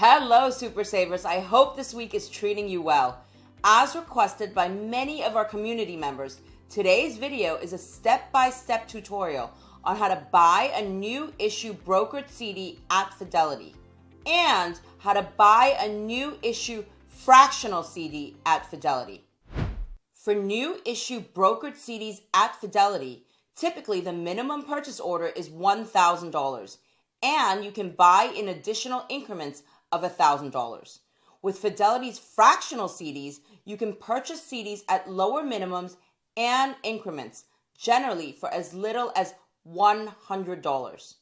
Hello, Super Savers. I hope this week is treating you well. As requested by many of our community members, today's video is a step-by-step tutorial on how to buy a new issue brokered CD at Fidelity and how to buy a new issue fractional CD at Fidelity. For new issue brokered CDs at Fidelity, typically the minimum purchase order is $1,000, and you can buy in additional increments of $1,000. With Fidelity's fractional CDs, you can purchase CDs at lower minimums and increments, generally for as little as $100.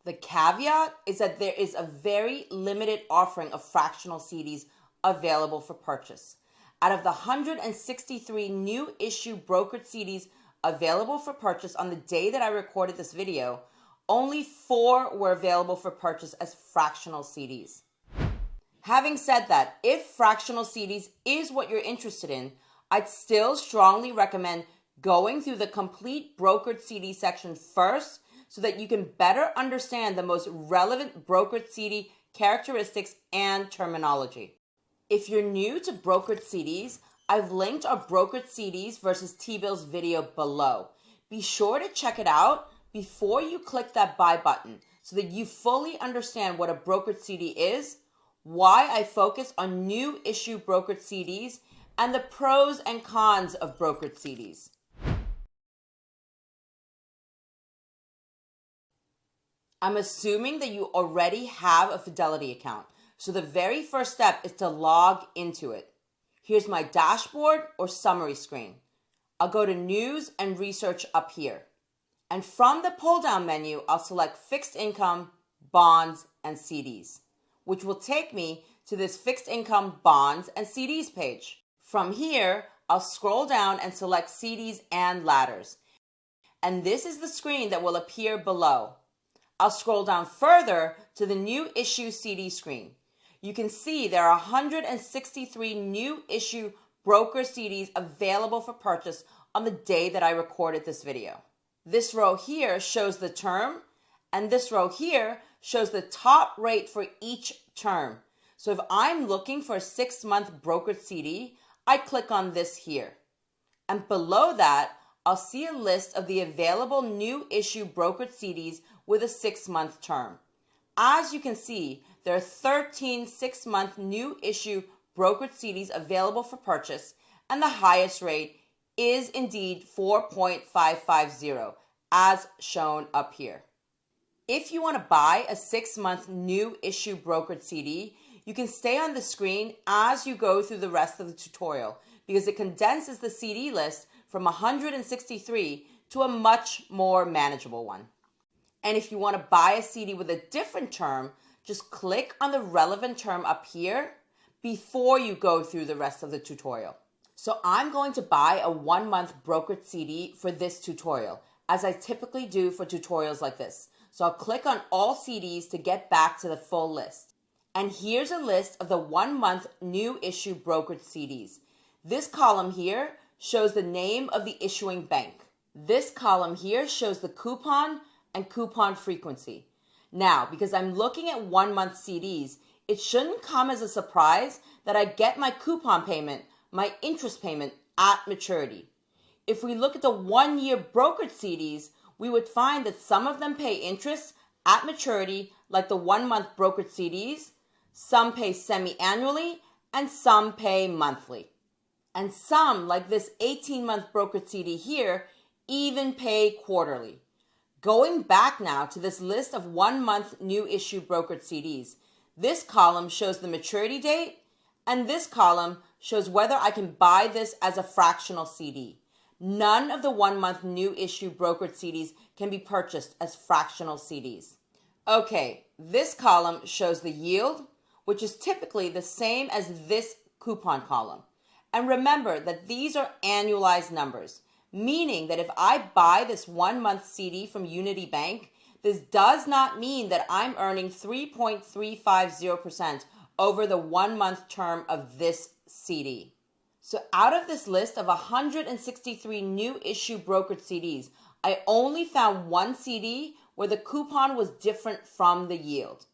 The caveat is that there is a very limited offering of fractional CDs available for purchase. Out of the 163 new issue brokered CDs available for purchase on the day that I recorded this video, only 4 were available for purchase as fractional CDs. Having said that, if fractional CDs is what you're interested in, I'd still strongly recommend going through the complete brokered CD section first so that you can better understand the most relevant brokered CD characteristics and terminology. If you're new to brokered CDs, I've linked our brokered CDs versus T-bills video below. Be sure to check it out before you click that buy button so that you fully understand what a brokered CD is, why I focus on new issue brokered CDs, and the pros and cons of brokered CDs. I'm assuming that you already have a Fidelity account, so the very first step is to log into it. Here's my dashboard or summary screen. I'll go to News and Research up here. And from the pull-down menu, I'll select Fixed Income, Bonds, and CDs, which will take me to this Fixed Income, Bonds, and CDs page. From here, I'll scroll down and select CDs and ladders. And this is the screen that will appear below. I'll scroll down further to the New Issue CD screen. You can see there are 163 new issue broker CDs available for purchase on the day that I recorded this video. This row here shows the term, and this row here shows the top rate for each term. So if I'm looking for a 6-month brokered CD, I click on this here. And below that, I'll see a list of the available new issue brokered CDs with a 6-month term. As you can see, there are 13 6-month new issue brokered CDs available for purchase, and the highest rate is indeed 4.550, as shown up here. If you want to buy a 6-month new issue brokered CD, you can stay on the screen as you go through the rest of the tutorial because it condenses the CD list from 163 to a much more manageable one. And if you want to buy a CD with a different term, just click on the relevant term up here before you go through the rest of the tutorial. So I'm going to buy a 1-month brokered CD for this tutorial, as I typically do for tutorials like this. So I'll click on all CDs to get back to the full list. And here's a list of the 1-month new issue brokered CDs. This column here shows the name of the issuing bank. This column here shows the coupon and coupon frequency. Now, because I'm looking at 1-month CDs, it shouldn't come as a surprise that I get my coupon payment, my interest payment, at maturity. If we look at the 1-year brokered CDs, we would find that some of them pay interest at maturity, like the 1-month brokered CDs, some pay semi-annually, and some pay monthly. And some, like this 18-month brokered CD here, even pay quarterly. Going back now to this list of 1-month new issue brokered CDs, this column shows the maturity date, and this column shows whether I can buy this as a fractional CD. None of the 1-month new issue brokered CDs can be purchased as fractional CDs. Okay, this column shows the yield, which is typically the same as this coupon column. And remember that these are annualized numbers, meaning that if I buy this 1-month CD from Unity Bank, this does not mean that I'm earning 3.350% over the 1-month term of this CD. So out of this list of 163 new issue brokered CDs, I only found one CD where the coupon was different from the yield.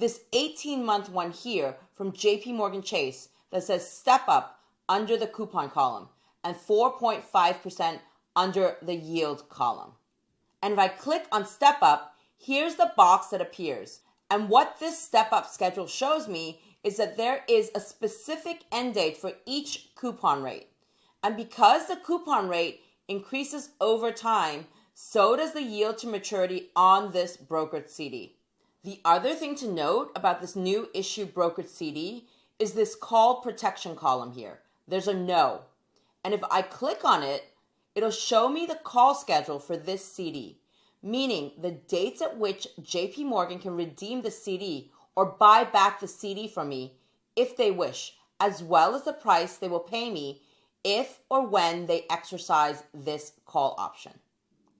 This 18-month one here from JP Morgan Chase that says step up under the coupon column and 4.5% under the yield column. And if I click on step up, here's the box that appears. And what this step up schedule shows me is that there is a specific end date for each coupon rate. And because the coupon rate increases over time, so does the yield to maturity on this brokered CD. The other thing to note about this new issue brokered CD is this call protection column here. There's a no. And if I click on it, it'll show me the call schedule for this CD, meaning the dates at which JP Morgan can redeem the CD or buy back the CD from me if they wish, as well as the price they will pay me if or when they exercise this call option.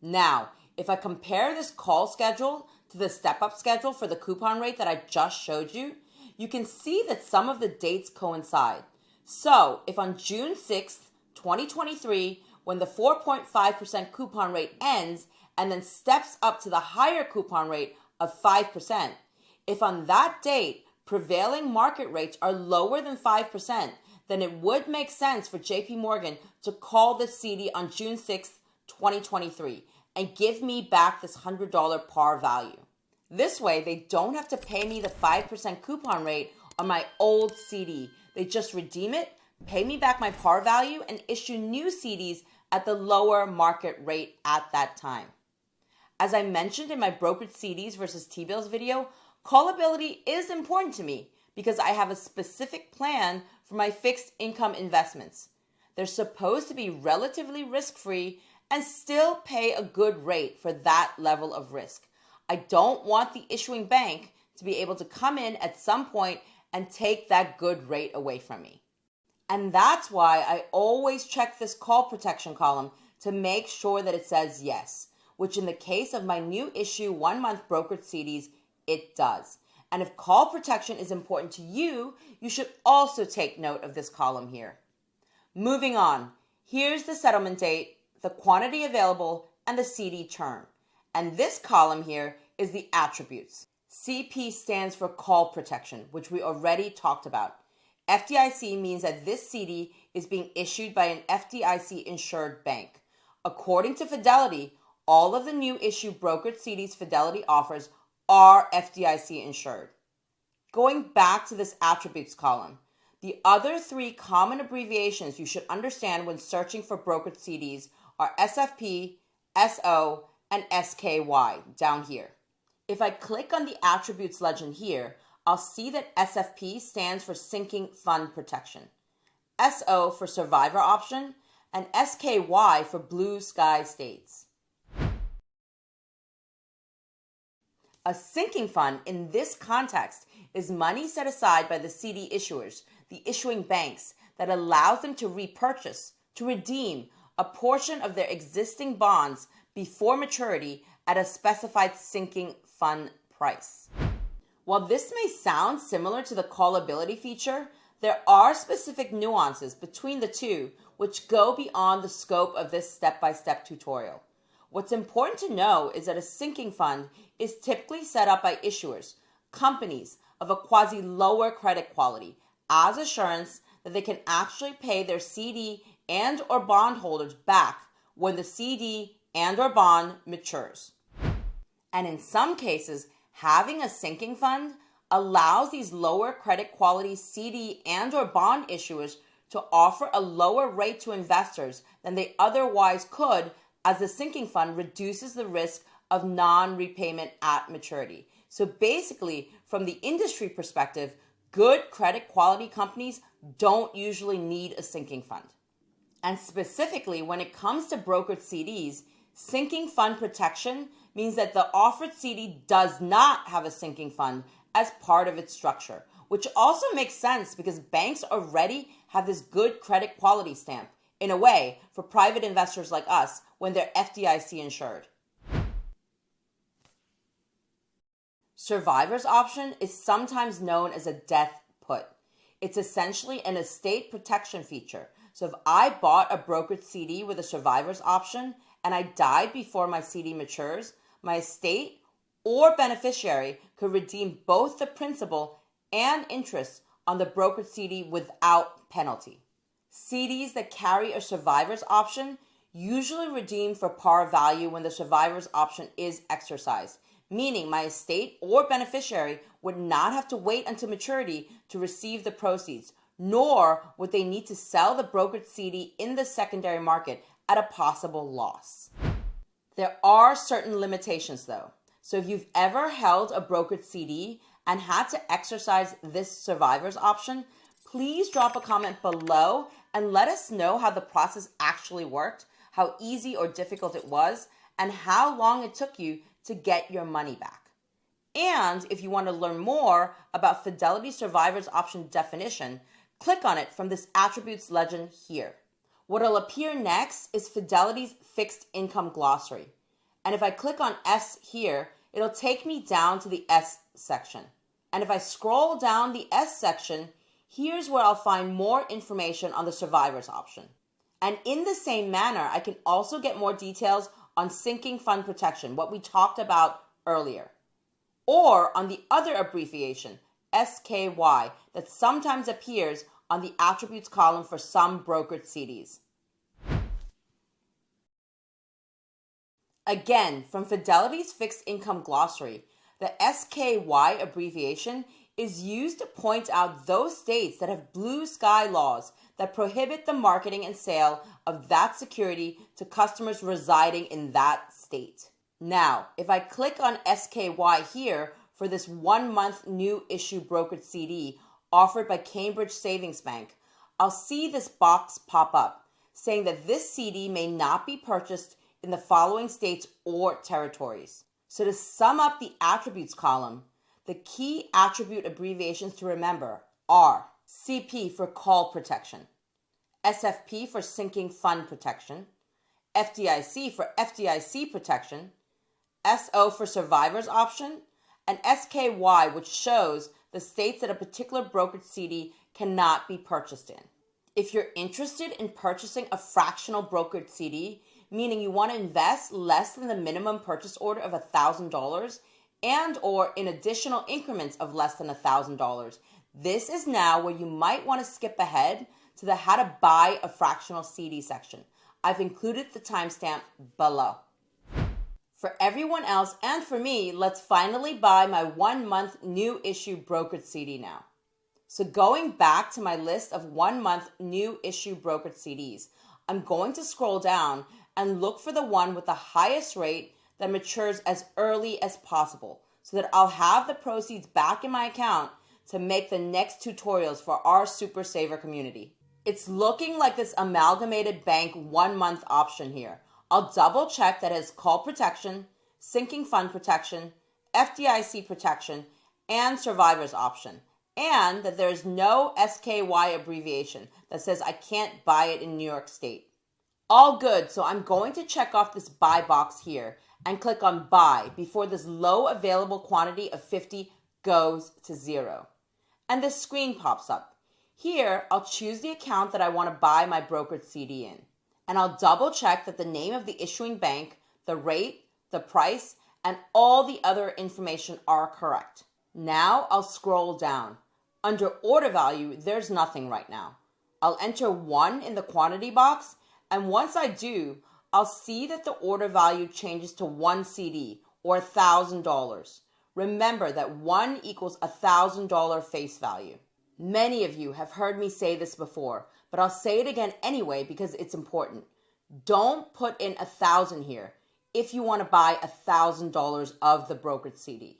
Now, if I compare this call schedule to the step-up schedule for the coupon rate that I just showed you, you can see that some of the dates coincide. So, if on June 6th, 2023, when the 4.5% coupon rate ends and then steps up to the higher coupon rate of 5%, if on that date prevailing market rates are lower than 5%, then it would make sense for JP Morgan to call the CD on June 6th, 2023 and give me back this $100 par value. This way, they don't have to pay me the 5% coupon rate on my old CD. They just redeem it, pay me back my par value, and issue new CDs at the lower market rate at that time. As I mentioned in my brokered CDs versus T-bills video, callability is important to me because I have a specific plan for my fixed income investments. They're supposed to be relatively risk-free and still pay a good rate for that level of risk. I don't want the issuing bank to be able to come in at some point and take that good rate away from me. And that's why I always check this call protection column to make sure that it says yes, which in the case of my new issue 1-month brokered CDs, it does. And if call protection is important to you, you should also take note of this column here. Moving on, here's the settlement date, the quantity available, and the CD term. And this column here is the attributes. CP stands for call protection, which we already talked about. FDIC means that this CD is being issued by an FDIC insured bank. According to Fidelity, all of the new issue brokered CDs Fidelity offers are FDIC insured. Going back to this attributes column, the other three common abbreviations you should understand when searching for brokered CDs are SFP, SO, and SKY down here. If I click on the attributes legend here, I'll see that SFP stands for Sinking Fund Protection, SO for Survivor Option, and SKY for Blue Sky States. A sinking fund in this context is money set aside by the CD issuers, the issuing banks, that allows them to repurchase, to redeem a portion of their existing bonds before maturity at a specified sinking fund price. While this may sound similar to the callability feature, there are specific nuances between the two which go beyond the scope of this step-by-step tutorial. What's important to know is that a sinking fund is typically set up by issuers, companies of a quasi-lower credit quality, as assurance that they can actually pay their CD and or bond holders back when the CD and or bond matures. And in some cases, having a sinking fund allows these lower credit quality CD and or bond issuers to offer a lower rate to investors than they otherwise could, as the sinking fund reduces the risk of non-repayment at maturity. So basically, from the industry perspective, good credit quality companies don't usually need a sinking fund. And specifically, when it comes to brokered CDs, sinking fund protection means that the offered CD does not have a sinking fund as part of its structure, which also makes sense because banks already have this good credit quality stamp, in a way, for private investors like us when they're FDIC insured. Survivor's option is sometimes known as a death put. It's essentially an estate protection feature. So if I bought a brokered CD with a survivor's option and I died before my CD matures, my estate or beneficiary could redeem both the principal and interest on the brokered CD without penalty. CDs that carry a survivor's option usually redeem for par value when the survivor's option is exercised, meaning my estate or beneficiary would not have to wait until maturity to receive the proceeds, nor would they need to sell the brokered CD in the secondary market at a possible loss. There are certain limitations though. So if you've ever held a brokered CD and had to exercise this survivor's option, please drop a comment below and let us know how the process actually worked, how easy or difficult it was, and how long it took you to get your money back. And if you want to learn more about Fidelity Survivor's Option definition, click on it from this attributes legend here. What'll appear next is Fidelity's fixed income glossary. And if I click on S here, it'll take me down to the S section. And if I scroll down the S section, here's where I'll find more information on the survivor's option. And in the same manner, I can also get more details on sinking fund protection, what we talked about earlier, or on the other abbreviation, SKY, that sometimes appears on the attributes column for some brokered CDs. Again, from Fidelity's fixed income glossary, the SKY abbreviation is used to point out those states that have blue sky laws that prohibit the marketing and sale of that security to customers residing in that state. Now, if I click on SKY here for this 1 month new issue brokered CD offered by Cambridge Savings Bank, I'll see this box pop up saying that this CD may not be purchased in the following states or territories. So to sum up the attributes column, the key attribute abbreviations to remember are CP for call protection, SFP for sinking fund protection, FDIC for FDIC protection, SO for survivor's option, and SKY, which shows the states that a particular brokered CD cannot be purchased in. If you're interested in purchasing a fractional brokered CD, meaning you want to invest less than the minimum purchase order of $1,000 and or in additional increments of less than $1,000, this is now where you might want to skip ahead to the how to buy a fractional CD section. I've included the timestamp below. For everyone else and for me, let's finally buy my 1 month new issue brokered CD now. So going back to my list of 1 month new issue brokered CDs, I'm going to scroll down and look for the one with the highest rate that matures as early as possible so that I'll have the proceeds back in my account to make the next tutorials for our Super Saver community. It's looking like this amalgamated bank 1 month option here. I'll double check that it has call protection, sinking fund protection, FDIC protection, and survivor's option, and that there is no SKY abbreviation that says I can't buy it in New York State. All good, so I'm going to check off this buy box here and click on buy before this low available quantity of 50 goes to 0. And this screen pops up. Here, I'll choose the account that I want to buy my brokered CD in. And I'll double check that the name of the issuing bank, the rate, the price, and all the other information are correct. Now I'll scroll down. Under order value, there's nothing right now. I'll enter 1 in the quantity box, and once I do, I'll see that the order value changes to 1 CD or $1,000. Remember that 1 equals $1,000 face value. Many of you have heard me say this before, but I'll say it again anyway because it's important. Don't put in 1,000 here if you want to buy $1,000 of the brokered CD.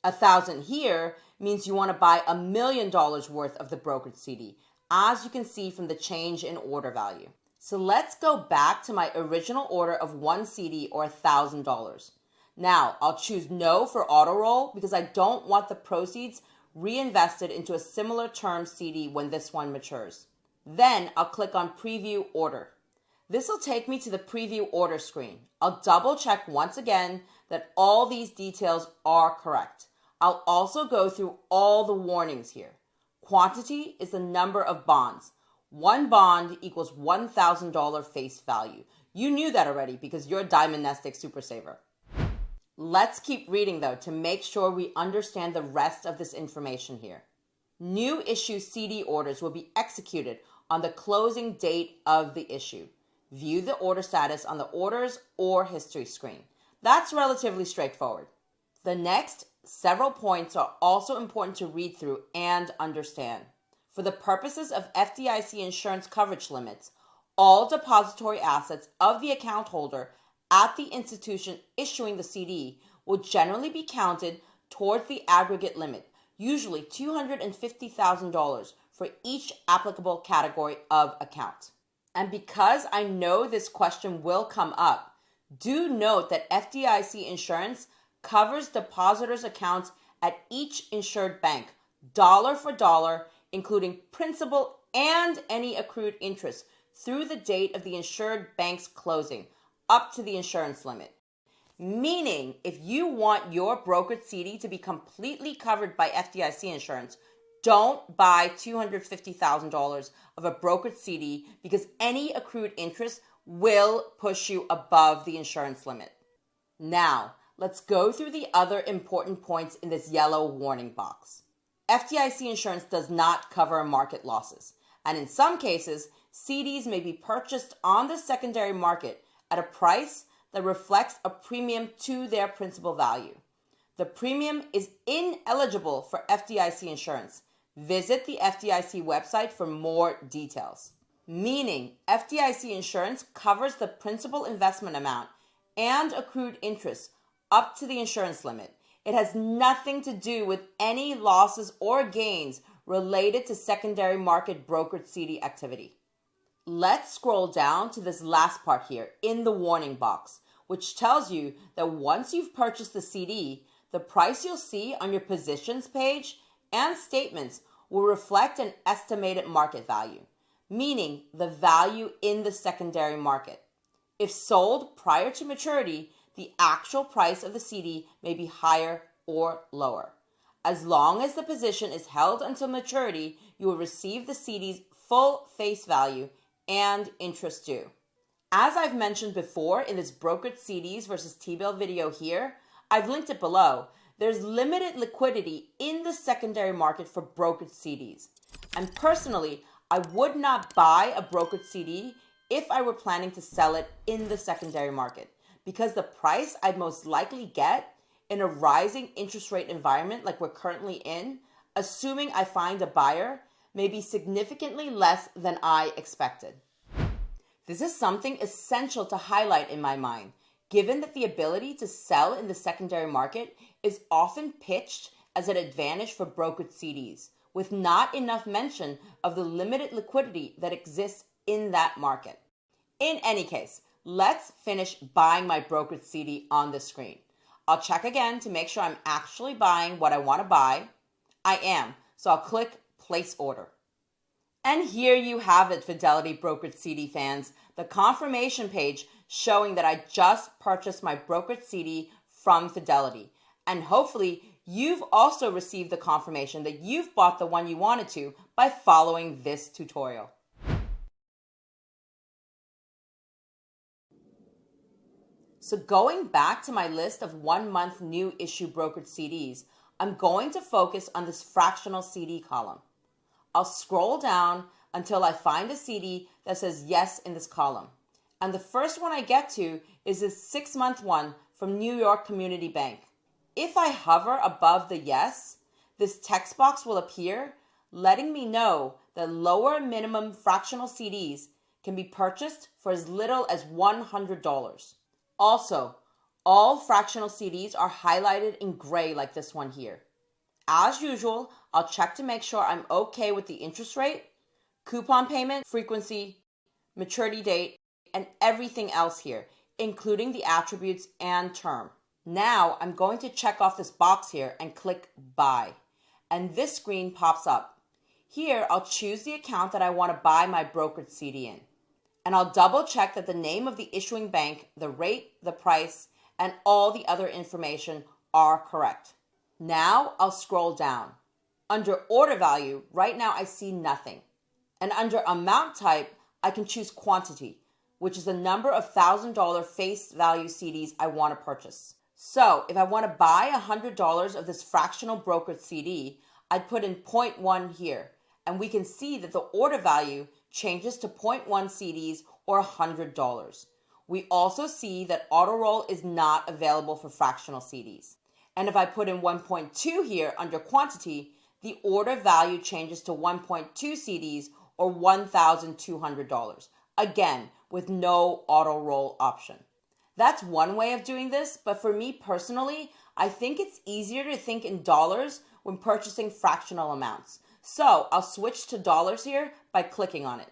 1,000 here means you want to buy $1 million worth of the brokered CD, as you can see from the change in order value. So let's go back to my original order of 1 CD or $1,000. Now I'll choose no for auto roll because I don't want the proceeds reinvested into a similar term CD when this one matures. Then I'll click on preview order. This will take me to the preview order screen. I'll double check once again that all these details are correct. I'll also go through all the warnings here. Quantity is the number of bonds. 1 bond equals $1,000 face value. You knew that already because you're a Diamond Nest Egg Super Saver. Let's keep reading though to make sure we understand the rest of this information here. New issue CD orders will be executed on the closing date of the issue. View the order status on the orders or history screen. That's relatively straightforward. The next several points are also important to read through and understand. For the purposes of FDIC insurance coverage limits, all depository assets of the account holder at the institution issuing the CD will generally be counted towards the aggregate limit, usually $250,000 for each applicable category of account. And because I know this question will come up, do note that FDIC insurance covers depositors' accounts at each insured bank, dollar for dollar, including principal and any accrued interest through the date of the insured bank's closing, up to the insurance limit. Meaning, if you want your brokered CD to be completely covered by FDIC insurance, don't buy $250,000 of a brokered CD because any accrued interest will push you above the insurance limit. Now, let's go through the other important points in this yellow warning box. FDIC insurance does not cover market losses, and in some cases, CDs may be purchased on the secondary market at a price that reflects a premium to their principal value. The premium is ineligible for FDIC insurance. Visit the FDIC website for more details. Meaning, FDIC insurance covers the principal investment amount and accrued interest up to the insurance limit. It has nothing to do with any losses or gains related to secondary market brokered CD activity. Let's scroll down to this last part here in the warning box, which tells you that once you've purchased the CD, the price you'll see on your positions page and statements will reflect an estimated market value, meaning the value in the secondary market. If sold prior to maturity, the actual price of the CD may be higher or lower. As long as the position is held until maturity, you will receive the CD's full face value and interest due. As I've mentioned before in this brokered CDs versus T-bill video here, I've linked it below. There's limited liquidity in the secondary market for brokered CDs. And personally, I would not buy a brokered CD if I were planning to sell it in the secondary market, because the price I'd most likely get in a rising interest rate environment like we're currently in, assuming I find a buyer, may be significantly less than I expected. This is something essential to highlight in my mind, given that the ability to sell in the secondary market is often pitched as an advantage for brokered CDs, with not enough mention of the limited liquidity that exists in that market. In any case, let's finish buying my brokered CD on the screen. I'll check again to make sure I'm actually buying what I want to buy. I am, so I'll click Place Order. And here you have it, Fidelity brokered CD fans, the confirmation page showing that I just purchased my brokered CD from Fidelity. And hopefully you've also received the confirmation that you've bought the one you wanted to by following this tutorial. So going back to my list of 1 month new issue brokered CDs, I'm going to focus on this fractional CD column. I'll scroll down until I find a CD that says yes in this column. And the first one I get to is this 6-month one from New York Community Bank. If I hover above the yes, this text box will appear, letting me know that lower minimum fractional CDs can be purchased for as little as $100. Also, all fractional CDs are highlighted in gray like this one here. As usual, I'll check to make sure I'm okay with the interest rate, coupon payment, frequency, maturity date, and everything else here, including the attributes and term. Now I'm going to check off this box here and click Buy. And this screen pops up. Here, I'll choose the account that I want to buy my brokered CD in. And I'll double check that the name of the issuing bank, the rate, the price, and all the other information are correct. Now I'll scroll down. Under order value, right now I see nothing. And under amount type, I can choose quantity, which is the number of $1,000 face value CDs I want to purchase. So if I want to buy $100 of this fractional brokered CD, I'd put in 0.1 here, and we can see that the order value changes to 0.1 CDs or $100. We also see that auto roll is not available for fractional CDs. And if I put in 1.2 here under quantity, the order value changes to 1.2 CDs or $1,200. Again, with no auto roll option. That's one way of doing this, but for me personally, I think it's easier to think in dollars when purchasing fractional amounts. So I'll switch to dollars here by clicking on it.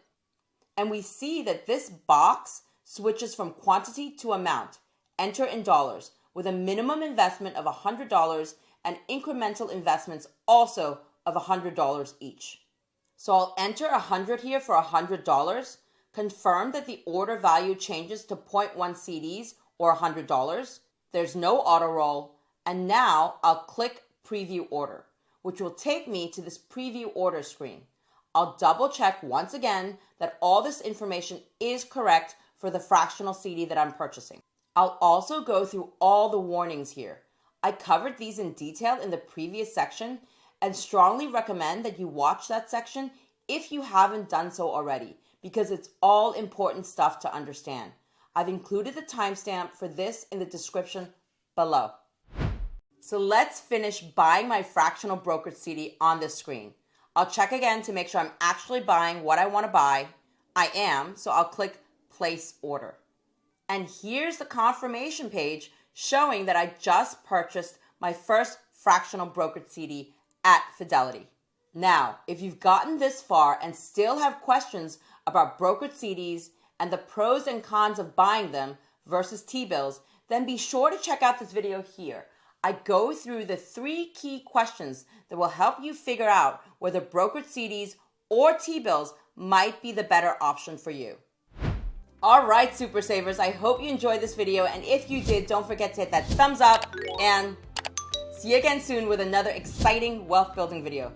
And we see that this box switches from quantity to amount, enter in dollars, with a minimum investment of $100 and incremental investments also of $100 each. So I'll enter 100 here for $100, confirm that the order value changes to 0.1 CDs or $100. There's no auto roll, and now I'll click preview order, which will take me to this preview order screen. I'll double check once again that all this information is correct for the fractional CD that I'm purchasing. I'll also go through all the warnings here. I covered these in detail in the previous section and strongly recommend that you watch that section if you haven't done so already, because it's all important stuff to understand. I've included the timestamp for this in the description below. So let's finish buying my fractional brokered CD on this screen. I'll check again to make sure I'm actually buying what I want to buy. I am, so I'll click place order. And here's the confirmation page showing that I just purchased my first fractional brokered CD at Fidelity. Now, if you've gotten this far and still have questions about brokered CDs and the pros and cons of buying them versus T-bills, then be sure to check out this video here. I go through the 3 key questions that will help you figure out whether brokered CDs or T-bills might be the better option for you. All right, super savers, I hope you enjoyed this video, and if you did, don't forget to hit that thumbs up, and see you again soon with another exciting wealth building video.